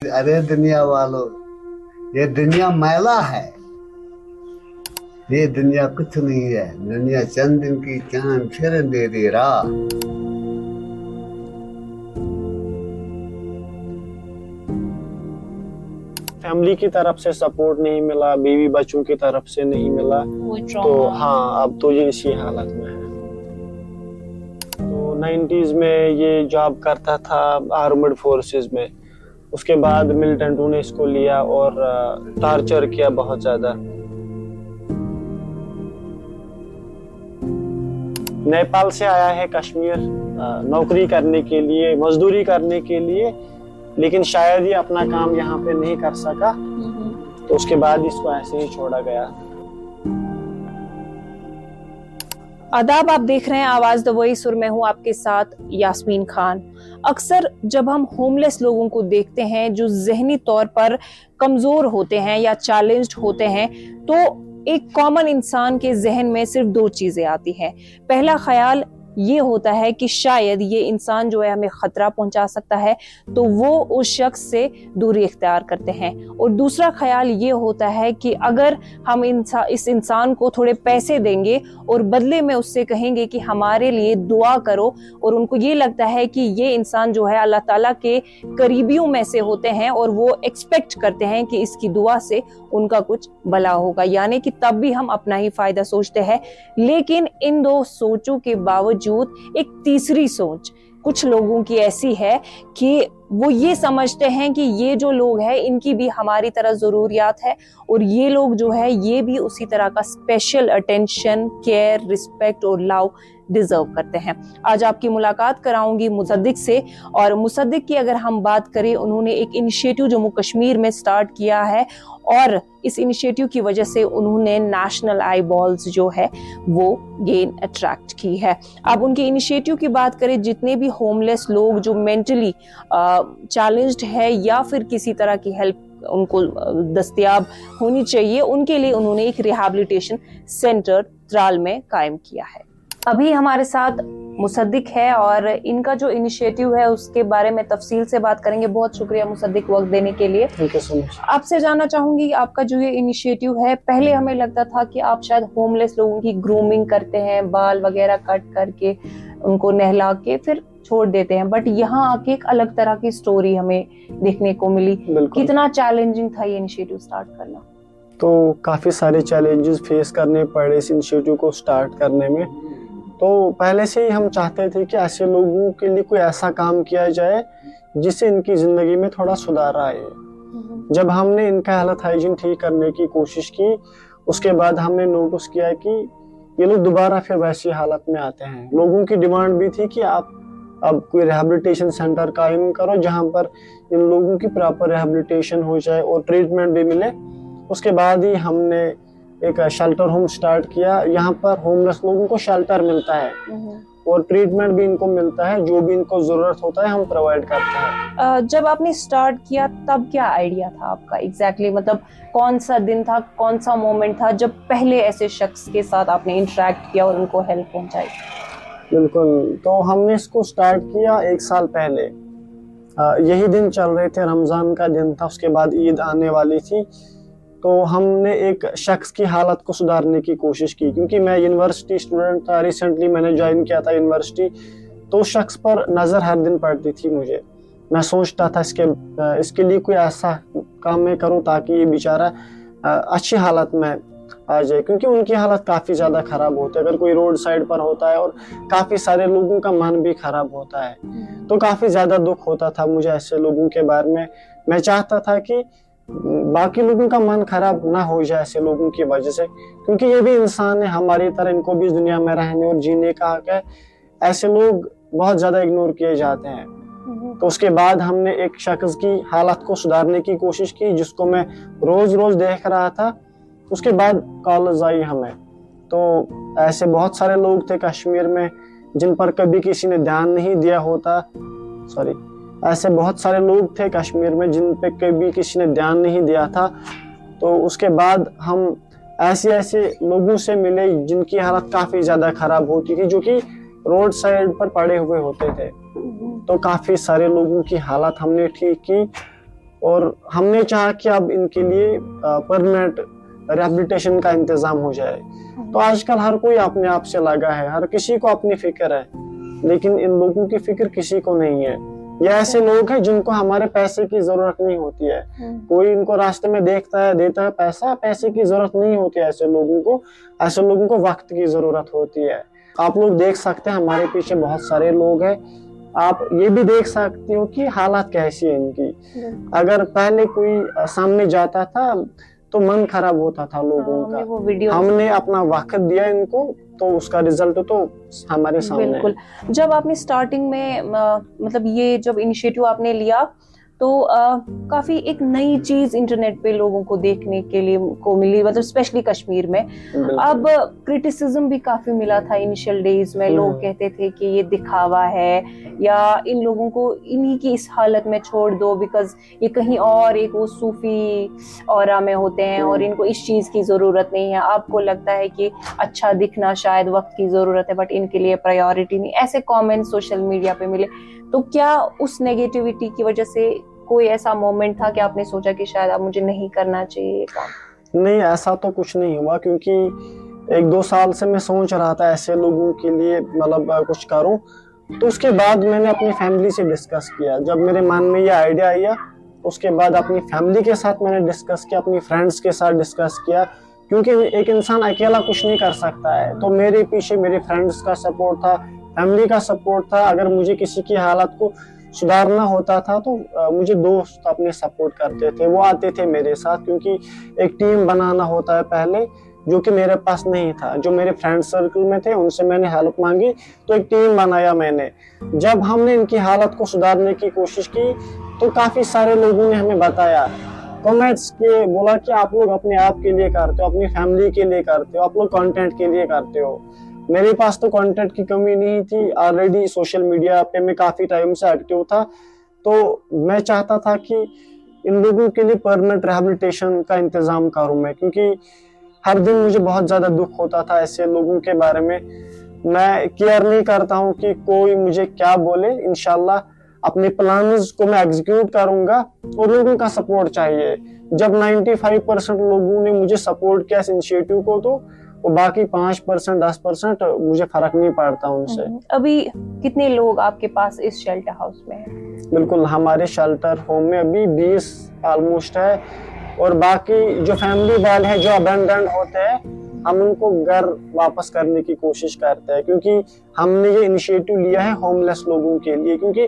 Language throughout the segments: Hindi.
अरे दुनिया वालों, ये दुनिया मैला है। ये दुनिया कुछ नहीं है। दुनिया चंद दिन की चांद फिर दे दे राह। फैमिली की तरफ से सपोर्ट नहीं मिला, बीवी बच्चों की तरफ से नहीं मिला, तो हाँ अब तो ये इसी हालत में है। तो 90s में ये जॉब करता था आर्मड फोर्सेस में। उसके बाद मिलिटेंटों ने इसको लिया और टॉर्चर किया बहुत ज्यादा। नेपाल से आया है कश्मीर नौकरी करने के लिए, मजदूरी करने के लिए, लेकिन शायद ये अपना काम यहाँ पे नहीं कर सका, तो उसके बाद इसको ऐसे ही छोड़ा गया। आदाब, आप देख रहे हैं आवाज द वॉइस और मैं हूं आपके साथ यास्मीन खान। अक्सर जब हम होमलेस लोगों को देखते हैं जो जहनी तौर पर कमजोर होते हैं या चैलेंज्ड होते हैं, तो एक कॉमन इंसान के जहन में सिर्फ दो चीजें आती हैं। पहला ख्याल ये होता है कि शायद ये इंसान जो है हमें खतरा पहुंचा सकता है, तो वो उस शख्स से दूरी इख्तियार करते हैं। और दूसरा ख्याल ये होता है कि अगर हम इस इंसान को थोड़े पैसे देंगे और बदले में उससे कहेंगे कि हमारे लिए दुआ करो, और उनको ये लगता है कि ये इंसान जो है अल्लाह ताला के करीबियों में से होते हैं और वो एक्सपेक्ट करते हैं कि इसकी दुआ से उनका कुछ भला होगा, यानी कि तब भी हम अपना ही फायदा सोचते हैं। लेकिन इन दो सोचों के बावजूद एक तीसरी सोच कुछ लोगों की ऐसी है कि वो ये समझते हैं कि ये जो लोग हैं इनकी भी हमारी तरह जरूरियात है, और ये लोग जो है ये भी उसी तरह का स्पेशल अटेंशन, केयर, रिस्पेक्ट और लव डिजर्व करते हैं। आज आपकी मुलाकात कराऊंगी मुसद्दिक से। और मुसद्दिक की अगर हम बात करें, उन्होंने एक इनिशिएटिव जम्मू कश्मीर में स्टार्ट किया है, और इस इनिशिएटिव की वजह से उन्होंने नेशनल आई बॉल्स जो है वो गेन अट्रैक्ट की है। अब उनके इनिशिएटिव की बात करें, जितने भी होमलेस लोग जो मेंटली चैलेंज्ड है या फिर किसी तरह की हेल्प उनको दस्तयाब होनी चाहिए, उनके लिए उन्होंने एक रिहैबिलिटेशन सेंटर त्राल में कायम किया है। अभी हमारे साथ मुसद्दिक है और इनका जो इनिशिएटिव है उसके बारे में तफसील से बात करेंगे। बहुत शुक्रिया मुसद्दिक वक्त देने के लिए। Thank you so much. आपसे जानना चाहूंगी, आपका जो ये इनिशिएटिव है, पहले हमें लगता था कि आप शायद होमलेस लोगों की ग्रूमिंग करते हैं, बाल वगैरह कट करके उनको नहला के फिर छोड़ देते हैं, बट यहाँ आके एक अलग तरह की स्टोरी हमें देखने को मिली। कितना चैलेंजिंग था ये इनिशिएटिव स्टार्ट करना? तो काफी सारे चैलेंजेस फेस करने पड़े इस इनिशिएटिव को स्टार्ट करने में। तो पहले से ही हम चाहते थे कि ऐसे लोगों के लिए कोई ऐसा काम किया जाए जिससे इनकी जिंदगी में थोड़ा सुधार आए। जब हमने इनका हेल्थ हाइजीन ठीक करने की कोशिश की, उसके बाद हमने नोटिस किया कि ये लोग दोबारा फिर वैसी हालत में आते हैं। लोगों की डिमांड भी थी कि आप अब कोई रिहैबिलिटेशन सेंटर कायम करो जहां पर इन लोगों की प्रॉपर रिहैबिलिटेशन हो जाए और ट्रीटमेंट भी मिले। उसके बाद ही हमने एक शेल्टर होम स्टार्ट किया। यहाँ पर होमलेस लोगों को शेल्टर मिलता है और ट्रीटमेंट भी इनको मिलता है, जो भी इनको जरूरत होता है हम प्रोवाइड करते हैं। जब आपने स्टार्ट किया तब क्या आइडिया था आपका एग्जैक्टली? मतलब कौन सा दिन था, कौन सा मोमेंट था जब पहले ऐसे शख्स के साथ आपने इंटरेक्ट किया और उनको हेल्प पहुंचाई? बिल्कुल, तो हमने इसको स्टार्ट किया 1 साल पहले। यही दिन चल रहे थे, रमजान का दिन था, उसके बाद ईद आने वाली थी। तो हमने एक शख्स की हालत को सुधारने की कोशिश की, क्योंकि मैं यूनिवर्सिटी स्टूडेंट था, रिसेंटली मैंने ज्वाइन किया था यूनिवर्सिटी। तो शख्स पर नज़र हर दिन पड़ती थी मुझे। मैं सोचता था इसके लिए कोई ऐसा काम मैं करूं ताकि ये बेचारा अच्छी हालत में आ जाए, क्योंकि उनकी हालत काफ़ी ज़्यादा ख़राब होती है। अगर कोई रोड साइड पर होता है, और काफ़ी सारे लोगों का मन भी ख़राब होता है, तो काफ़ी ज़्यादा दुख होता था मुझे ऐसे लोगों के बारे में। मैं चाहता था कि बाकी लोगों का मन खराब ना हो जाए ऐसे लोगों की वजह से, क्योंकि ये भी इंसान है हमारी तरह, इनको भी इस दुनिया में रहने और जीने का हक है। ऐसे लोग बहुत ज्यादा इग्नोर किए जाते हैं। तो उसके बाद हमने एक शख्स की हालत को सुधारने की कोशिश की, जिसको मैं रोज रोज देख रहा था। उसके बाद कॉलेज आई हमें। तो ऐसे बहुत सारे लोग थे कश्मीर में जिन पर कभी किसी ने ध्यान नहीं दिया होता। ऐसे बहुत सारे लोग थे कश्मीर में जिन पे कभी किसी ने ध्यान नहीं दिया था। तो उसके बाद हम ऐसे लोगों से मिले जिनकी हालत काफ़ी ज़्यादा ख़राब होती थी, जो कि रोड साइड पर पड़े हुए होते थे। तो काफ़ी सारे लोगों की हालत हमने ठीक की और हमने चाहा कि अब इनके लिए परमानेंट रिहैबिलिटेशन का इंतजाम हो जाए। तो आजकल हर कोई अपने आप से लगा है, हर किसी को अपनी फिक्र है, लेकिन इन लोगों की फिक्र किसी को नहीं है। ये ऐसे लोग हैं जिनको हमारे पैसे की जरूरत नहीं होती है। कोई इनको रास्ते में देखता है, देता है पैसा, पैसे की जरूरत नहीं होती है ऐसे लोगों को वक्त की जरूरत होती है। आप लोग देख सकते हैं हमारे पीछे बहुत सारे लोग हैं। आप ये भी देख सकते हो कि हालात कैसी है इनकी। अगर पहले कोई सामने जाता था तो मन खराब होता था लोगों का। हमने अपना वक्त दिया इनको, तो उसका रिजल्ट तो हमारे सामने। बिल्कुल। जब आपने स्टार्टिंग में मतलब ये जब इनिशिएटिव आपने लिया तो काफी एक नई चीज इंटरनेट पे लोगों को देखने के लिए को मिली, मतलब स्पेशली कश्मीर में। अब क्रिटिसिज्म भी काफी मिला था इनिशियल डेज में। लोग कहते थे कि ये दिखावा है, या इन लोगों को इन्हीं की इस हालत में छोड़ दो, बिकॉज ये कहीं और एक वो सूफी ऑरा में होते हैं और इनको इस चीज की जरूरत नहीं है। आपको लगता है कि अच्छा दिखना शायद वक्त की जरूरत है, बट इनके लिए प्रायोरिटी नहीं। ऐसे कमेंट सोशल मीडिया पे मिले। तो क्या उस नेगेटिविटी की वजह से कोई ऐसा मोमेंट था कि आपने सोचा कि शायद अब मुझे नहीं करना चाहिए ये काम? नहीं, ऐसा तो कुछ नहीं हुआ, क्योंकि 1-2 साल से मैं सोच रहा था ऐसे लोगों के लिए मतलब कुछ करूं। तो उसके बाद मैंने अपनी फैमिली से डिस्कस किया। जब मेरे मन में ये आइडिया आया, उसके बाद अपनी फैमिली के साथ मैंने डिस्कस किया, अपनी फ्रेंड्स के साथ डिस्कस किया, क्योंकि एक इंसान अकेला कुछ नहीं कर सकता है। तो मेरे पीछे मेरे फ्रेंड्स का सपोर्ट था, फैमिली का सपोर्ट था। अगर मुझे किसी की हालत को सुधारना होता था तो मुझे दोस्त अपने सपोर्ट करते थे, वो आते थे मेरे साथ, क्योंकि एक टीम बनाना होता है पहले, जो कि मेरे पास नहीं था। जो मेरे फ्रेंड सर्कल में थे उनसे मैंने हेल्प मांगी, तो एक टीम बनाया मैंने। जब हमने इनकी हालत को सुधारने की कोशिश की तो काफी सारे लोगों ने हमें बताया, कमेंट्स के बोला कि आप लोग अपने आप के लिए करते हो, अपनी फैमिली के लिए करते हो, आप लोग कंटेंट के लिए करते हो। मेरे पास तो कंटेंट की कमी नहीं थी, ऑलरेडी सोशल मीडिया पे मैं काफी टाइम से एक्टिव था। तो मैं चाहता था कि इन लोगों के लिए परमानेंट रिहैबिलिटेशन का इंतजाम करूं मैं, क्योंकि हर दिन मुझे बहुत ज्यादा दुख होता था ऐसे लोगों के बारे में। मैं केयर नहीं करता हूं कि कोई मुझे क्या बोले, इंशाल्लाह अपने प्लान्स को मैं एग्जीक्यूट करूंगा, और लोगों का सपोर्ट चाहिए। जब 95% लोगों ने मुझे सपोर्ट किया इस इनिशिएटिव को, तो वो बाकी 5% 10% मुझे फर्क नहीं पड़ता उनसे। अभी कितने लोग आपके पास इस शेल्टर हाउस में हैं? बिल्कुल, हमारे शेल्टर होम में अभी 20 ऑलमोस्ट है, और बाकी जो फैमिली वाले हैं जो अबैंडन होते हैं, हम उनको घर वापस करने की कोशिश करते हैं, क्योंकि हमने ये इनिशिएटिव लिया है होमलेस लोगों के लिए। क्योंकि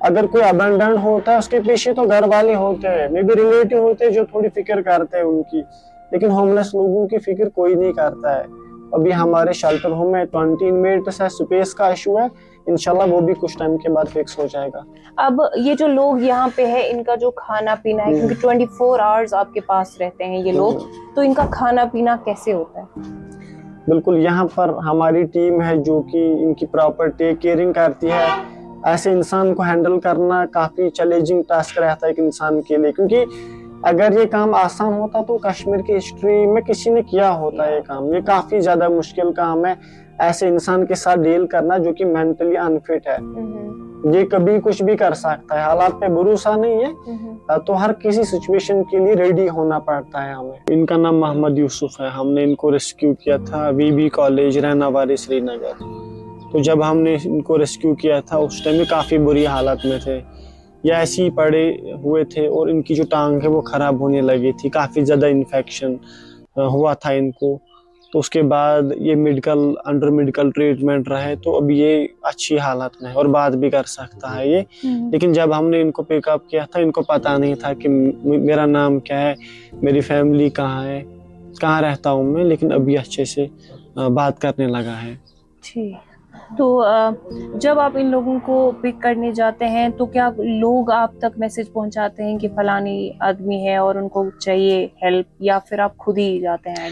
अगर कोई अबैंडन होता है उसके पीछे तो घर वाले होते हैं, मे बी रिलेटिव होते हैं जो थोड़ी फिक्र करते हैं उनकी, लेकिन होमलेस लोगों की फिक्र कोई नहीं करता है। अभी हमारे शेल्टर होम में 20 इनमेट्स है, स्पेस का इशू है, इंशाल्लाह वो भी कुछ टाइम के बाद फिक्स हो जाएगा। अब ये जो लोग यहाँ पे है, इनका जो खाना पीना है, क्योंकि 24 आवर्स आपके पास रहते हैं ये लोग, तो इनका खाना पीना कैसे होता है? बिल्कुल, यहाँ पर हमारी टीम है जो कि इनकी प्रॉपर टेक केयरिंग करती है। ऐसे इंसान को हैंडल करना काफी चैलेंजिंग टास्क रहता है एक इंसान के लिए, क्योंकि अगर ये काम आसान होता तो कश्मीर की हिस्ट्री में किसी ने किया होता ये काम। ये काफी ज्यादा मुश्किल काम है ऐसे इंसान के साथ डील करना जो कि मेंटली अनफिट है। ये कभी कुछ भी कर सकता है, हालात पे भरोसा नहीं है, तो हर किसी सिचुएशन के लिए रेडी होना पड़ता है हमें। इनका नाम मोहम्मद यूसुफ है। हमने इनको रेस्क्यू किया था वीबी कॉलेज रहनावारी श्रीनगर। तो जब हमने इनको रेस्क्यू किया था उस टाइम में काफी बुरी हालत में थे, ये ऐसे ही पड़े हुए थे और इनकी जो टांग है वो खराब होने लगी थी, काफी ज्यादा इन्फेक्शन हुआ था इनको। तो उसके बाद ये अंडर मेडिकल ट्रीटमेंट रहे, तो अब ये अच्छी हालत में है और बात भी कर सकता है ये। लेकिन जब हमने इनको पिकअप किया था, इनको पता नहीं था कि मेरा नाम क्या है, मेरी फैमिली कहाँ है, कहाँ रहता हूँ मैं, लेकिन अभी अच्छे से बात करने लगा है। ठीक। तो जब आप इन लोगों को पिक करने जाते हैं तो क्या लोग आप तक मैसेज पहुंचाते हैं कि फलानी आदमी है और उनको चाहिए हेल्प, या फिर आप खुद ही जाते हैं?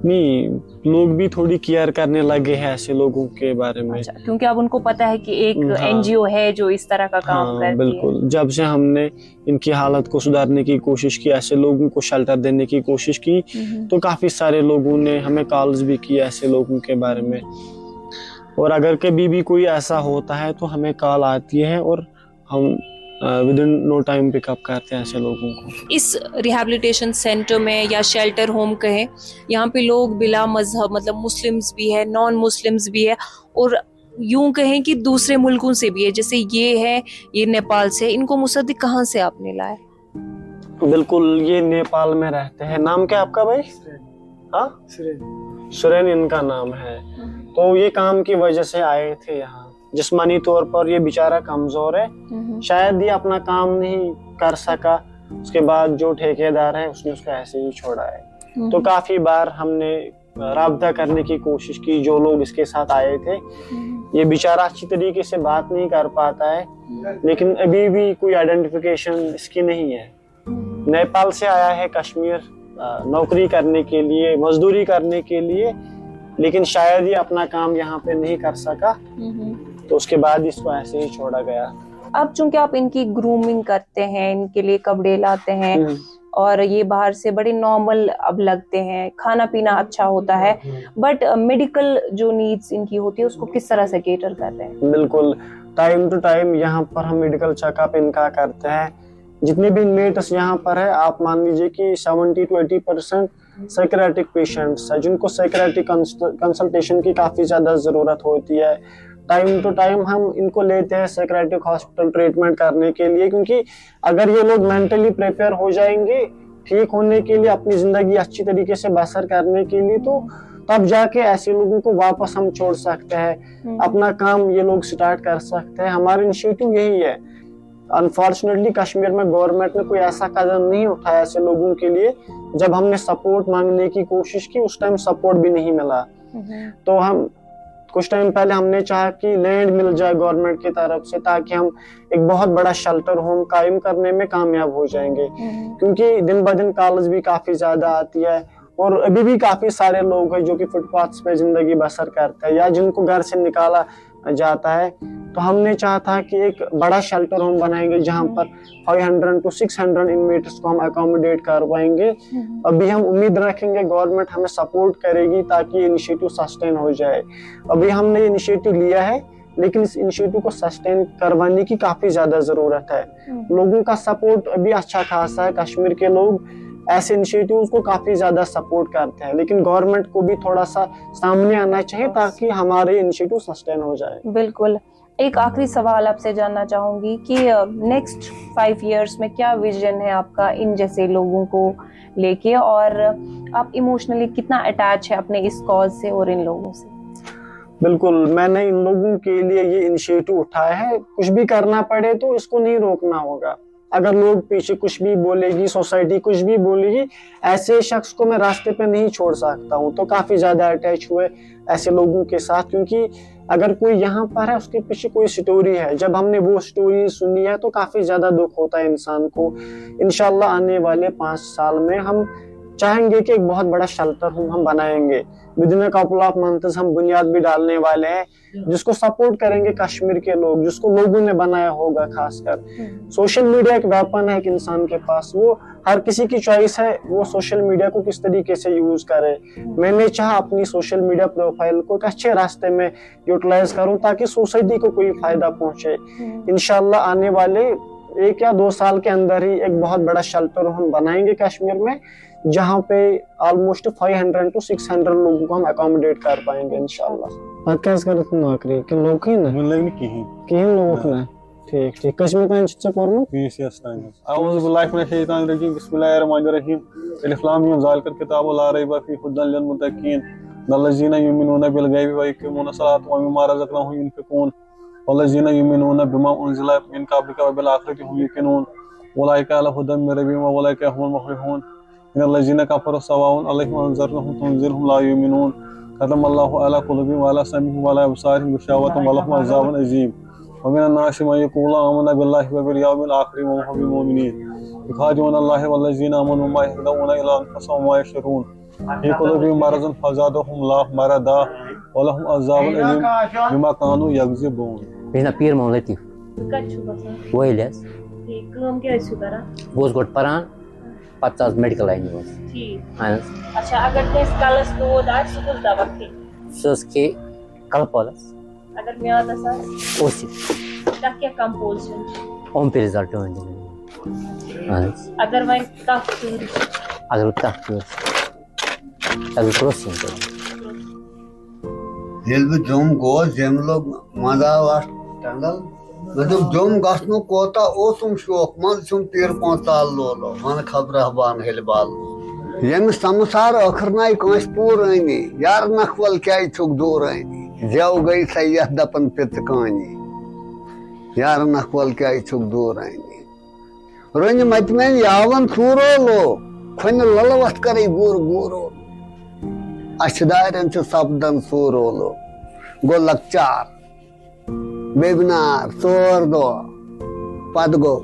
नहीं, लोग भी थोड़ी केयर करने लगे हैं ऐसे लोगों के बारे में। अच्छा, क्योंकि अब उनको पता है कि एक एनजीओ है जो इस तरह का काम करती बिल्कुल है। जब से हमने इनकी हालत को सुधारने की कोशिश की, ऐसे लोगों को शेल्टर देने की कोशिश की, तो काफी सारे लोगों ने हमें कॉल्स भी किया ऐसे लोगों के बारे में। और अगर कभी भी कोई ऐसा होता है तो हमें कॉल आती है और हम within no time pickup करते हैं ऐसे लोगों को। इस रिहैबिलिटेशन सेंटर में या शेल्टर होम कहें, यहाँ पे लोग बिला मजहब, मतलब मुस्लिम्स भी है, नॉन मुस्लिम्स भी है, और यूं कहें कि दूसरे मुल्कों से भी है, जैसे ये है, ये नेपाल से। इनको मुसद्दिक कहाँ से आपने लाया? बिल्कुल, ये नेपाल में रहते हैं। नाम क्या आपका भाई? हाँ, सुरेन इनका नाम है। तो ये काम की वजह से आए थे यहाँ। जिस्मानी तौर पर ये बेचारा कमजोर है, शायद ये अपना काम नहीं कर सका, उसके बाद जो ठेकेदार है उसने उसको ऐसे ही छोड़ा है। तो काफी बार हमने राब्ता करने की कोशिश की, जो लोग इसके साथ आए थे। ये बेचारा अच्छी तरीके से बात नहीं कर पाता है, लेकिन अभी भी कोई आइडेंटिफिकेशन इसकी नहीं है। नेपाल से आया है कश्मीर नौकरी करने के लिए, मजदूरी करने के लिए, लेकिन शायद ये अपना काम यहाँ पे नहीं कर सका, तो उसके बाद इसको ऐसे ही छोड़ा गया। अब चूंकि आप इनकी ग्रूमिंग करते हैं, इनके लिए कपड़े लाते हैं, और ये बाहर से बड़े नॉर्मल अब लगते हैं, खाना पीना अच्छा होता है, बट मेडिकल जो नीड्स इनकी होती है उसको किस तरह से केटर कर रहे हैं? बिल्कुल, टाइम टू टाइम यहाँ पर हम मेडिकल चेकअप इनका करते हैं। जितने भी इनमेट्स यहाँ पर है, आप मान लीजिए कि 70 to 80% साइकियाट्रिक पेशेंट्स है, जिनको साइकियाट्रिक कंसल्टेशन की काफी ज्यादा जरूरत होती है। टाइम टू टाइम हम इनको लेते हैं साइकियाट्रिक हॉस्पिटल ट्रीटमेंट करने के लिए, क्योंकि अगर ये लोग मेंटली प्रिपेयर हो जाएंगे ठीक होने के लिए, अपनी जिंदगी अच्छी तरीके से बसर करने के लिए, तो तब जाके ऐसे लोगों को वापस हम छोड़ सकते हैं, अपना काम ये लोग स्टार्ट कर सकते हैं। हमारा इनिशिएटिव यही है। अनफॉर्चुनेटली कश्मीर में गवर्नमेंट ने कोई ऐसा कदम नहीं उठाया ऐसे लोगों के लिए। जब हमने सपोर्ट मांगने की कोशिश की, उस टाइम सपोर्ट भी नहीं मिला। तो हम कुछ टाइम पहले हमने चाहा कि लैंड मिल जाए गवर्नमेंट की तरफ से, ताकि हम एक बहुत बड़ा शेल्टर होम कायम करने में कामयाब हो जाएंगे, क्योंकि दिन ब दिन कॉलेज भी काफी ज्यादा आती है, और अभी भी काफी सारे लोग हैं जो कि फुटपाथ पे जिंदगी बसर करते हैं या जिनको घर से निकाला जाता है। तो हमने चाहा था कि एक बड़ा शेल्टर होम बनाएंगे जहां पर 500 to 600 इनमेट्स को हम अकोमोडेट कर पाएंगे। अभी हम उम्मीद रखेंगे गवर्नमेंट हमें सपोर्ट करेगी ताकि ये इनिशिएटिव सस्टेन हो जाए। अभी हमने ये इनिशिएटिव लिया है, लेकिन इस इनिशिएटिव को सस्टेन करवाने की काफी ज्यादा जरूरत है। लोगों का सपोर्ट अभी अच्छा खासा है। कश्मीर के लोग ऐसे इनिशिएटिव्स को काफी ज्यादा सपोर्ट करते हैं, लेकिन गवर्नमेंट को भी थोड़ा सा सामने आना चाहिए ताकि हमारे इनिशिएटिव सस्टेन हो जाए। बिल्कुल। एक आखिरी सवाल आपसे जानना चाहूंगी कि नेक्स्ट 5 years में क्या विजन है आपका इन जैसे लोगों को लेके, और आप इमोशनली कितना अटैच है अपने इस कॉज से और इन लोगों से? बिल्कुल, मैंने इन लोगों के लिए ये इनिशिएटिव उठाया है। कुछ भी करना पड़े तो इसको नहीं रोकना होगा। अगर लोग पीछे कुछ भी बोलेगी, सोसाइटी कुछ भी बोलेगी, ऐसे शख्स को मैं रास्ते पे नहीं छोड़ सकता हूँ। तो काफी ज्यादा अटैच हुए ऐसे लोगों के साथ, क्योंकि अगर कोई यहाँ पर है उसके पीछे कोई स्टोरी है। जब हमने वो स्टोरी सुनी है तो काफी ज्यादा दुख होता है इंसान को। इंशाल्लाह आने वाले 5 साल में हम चाहेंगे कि एक बहुत बड़ा शेल्टर होम हम बनाएंगे। With in a couple of months हम बुनियाद भी डालने वाले हैं, जिसको सपोर्ट करेंगे कश्मीर के लोग, जिसको लोगों ने बनाया होगा। खासकर सोशल मीडिया एक वेपन है एक इंसान के पास, वो हर किसी की चॉइस है वो सोशल मीडिया को किस तरीके से यूज करे। मैंने चाहा अपनी सोशल मीडिया प्रोफाइल को एक अच्छे रास्ते में यूटिलाइज करूं ताकि सोसाइटी को कोई फायदा पहुंचे। इंशाल्लाह आने वाले 1 या 2 साल के अंदर ही एक बहुत बड़ा शेल्टर हम बनाएंगे कश्मीर में, जहाँ पे ऑलमोस्ट 500 to 600 लोगों को हम अकोमोडेट कर पाएंगे इंशाल्लाह। बात क्या करते नौकरी कि लोग ही ना मिलने की लोग ना ठीक कश्मीर का इंच कोरमु पीसीएस तान औज़ु बिल्लाहि मिनश शैतानिर रजीम बिस्मिल्लाहिर्रहमानिर रहीम अलिफ लाम मीम ज़ालिकल किताबु ला रैब फीहि हुदल लिल मुत्तकीन वल्लज़ीना युमिनूना बिल गैबि व युक़ीमूना सलाता व मिम्मा रज़क़नाहुम युनफ़िक़ून वल्लज़ीना युमिनूना बिमा उन्ज़िला मिन क़ब्लिका व बिल आखिरति हुम युक़िनून उलाइका अला हुदम मिन रब्बिहिम व उलाइका हुमुल मुफ़्लिहून इन्नल्लज़ीना कफ़रू सवाउन अलैहिम अनज़रतहुम तुनज़िरहुम ला युमिनून ख़तमल्लाहु अला क़ुलूबिहिम व अला समीइहिम व अला अबसारिहिम ग़िशावतुन व लहुम अज़ाबुन अज़ीम व मिनन नासि मन यक़ूलु आमन्ना बिल्लाहि व बिल यौमिल आखिर व हुम बिमुमिनीन युख़ादिऊना अल्लाह वल्लज़ीना आमनू व मा यहदऊना इल्ला अनफुसहुम व मा यशऊरून फी क़ुलूबिहिम मरज़ुन फ़ज़ादहुम अल्लाहु मरदा व लहुम अज़ाबुन अलीम बिमा कानू यकज़िबून। Mes Pir Mohammed Latif. Kutch बसा वो इलियास ठीक काम क्या इशू करा वो गोट परान 50 मेडिकल लाइन में ठीक। हाँ अच्छा, अगर ते स्कलस दो दार सुकुल दवा के सस के कल पलस अगर मैं आता सा ओसी तक क्या कंपोजिशन ओम पे रिजल्ट होने अदरवाइज अगर तक अगर क्रॉसिंग करें ये भी जुम गोस जम लोग मजा वास टंगल मतलब जुम गसनु कोता ओसुम शोक मन सुम 3-5 साल लोलो मन खबर हबान हेलबाल यम संसार अखरनाई कंस पूर आनी यार नखवल क्या छुक दूर आनी जव गई सैयद दपन पित कानी यार नखवल क्या छुक दूर आनी रोन मतमें यावन सूरो लो खन ललवत करे गुर गुरो अशदारन से सपदन सूरोलो गो लक्चार बेबनार सोर दो पद गो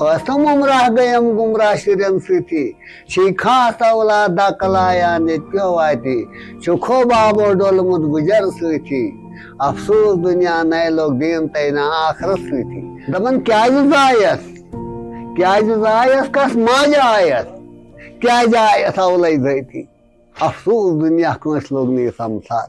असम उमराह गयम गुमराह शिरम सुथी शिखा सवला दकलाया ने प्योवाती चुखो बाबो डोल मुद गुजर सुथी अफसोस दुनिया नए लोग दीन तैना आखरत सुथी दमन क्या जुजायस कस माजायस क्या जायस अवलाई थी अफसोस दुनिया कंस लोग नहीं समझा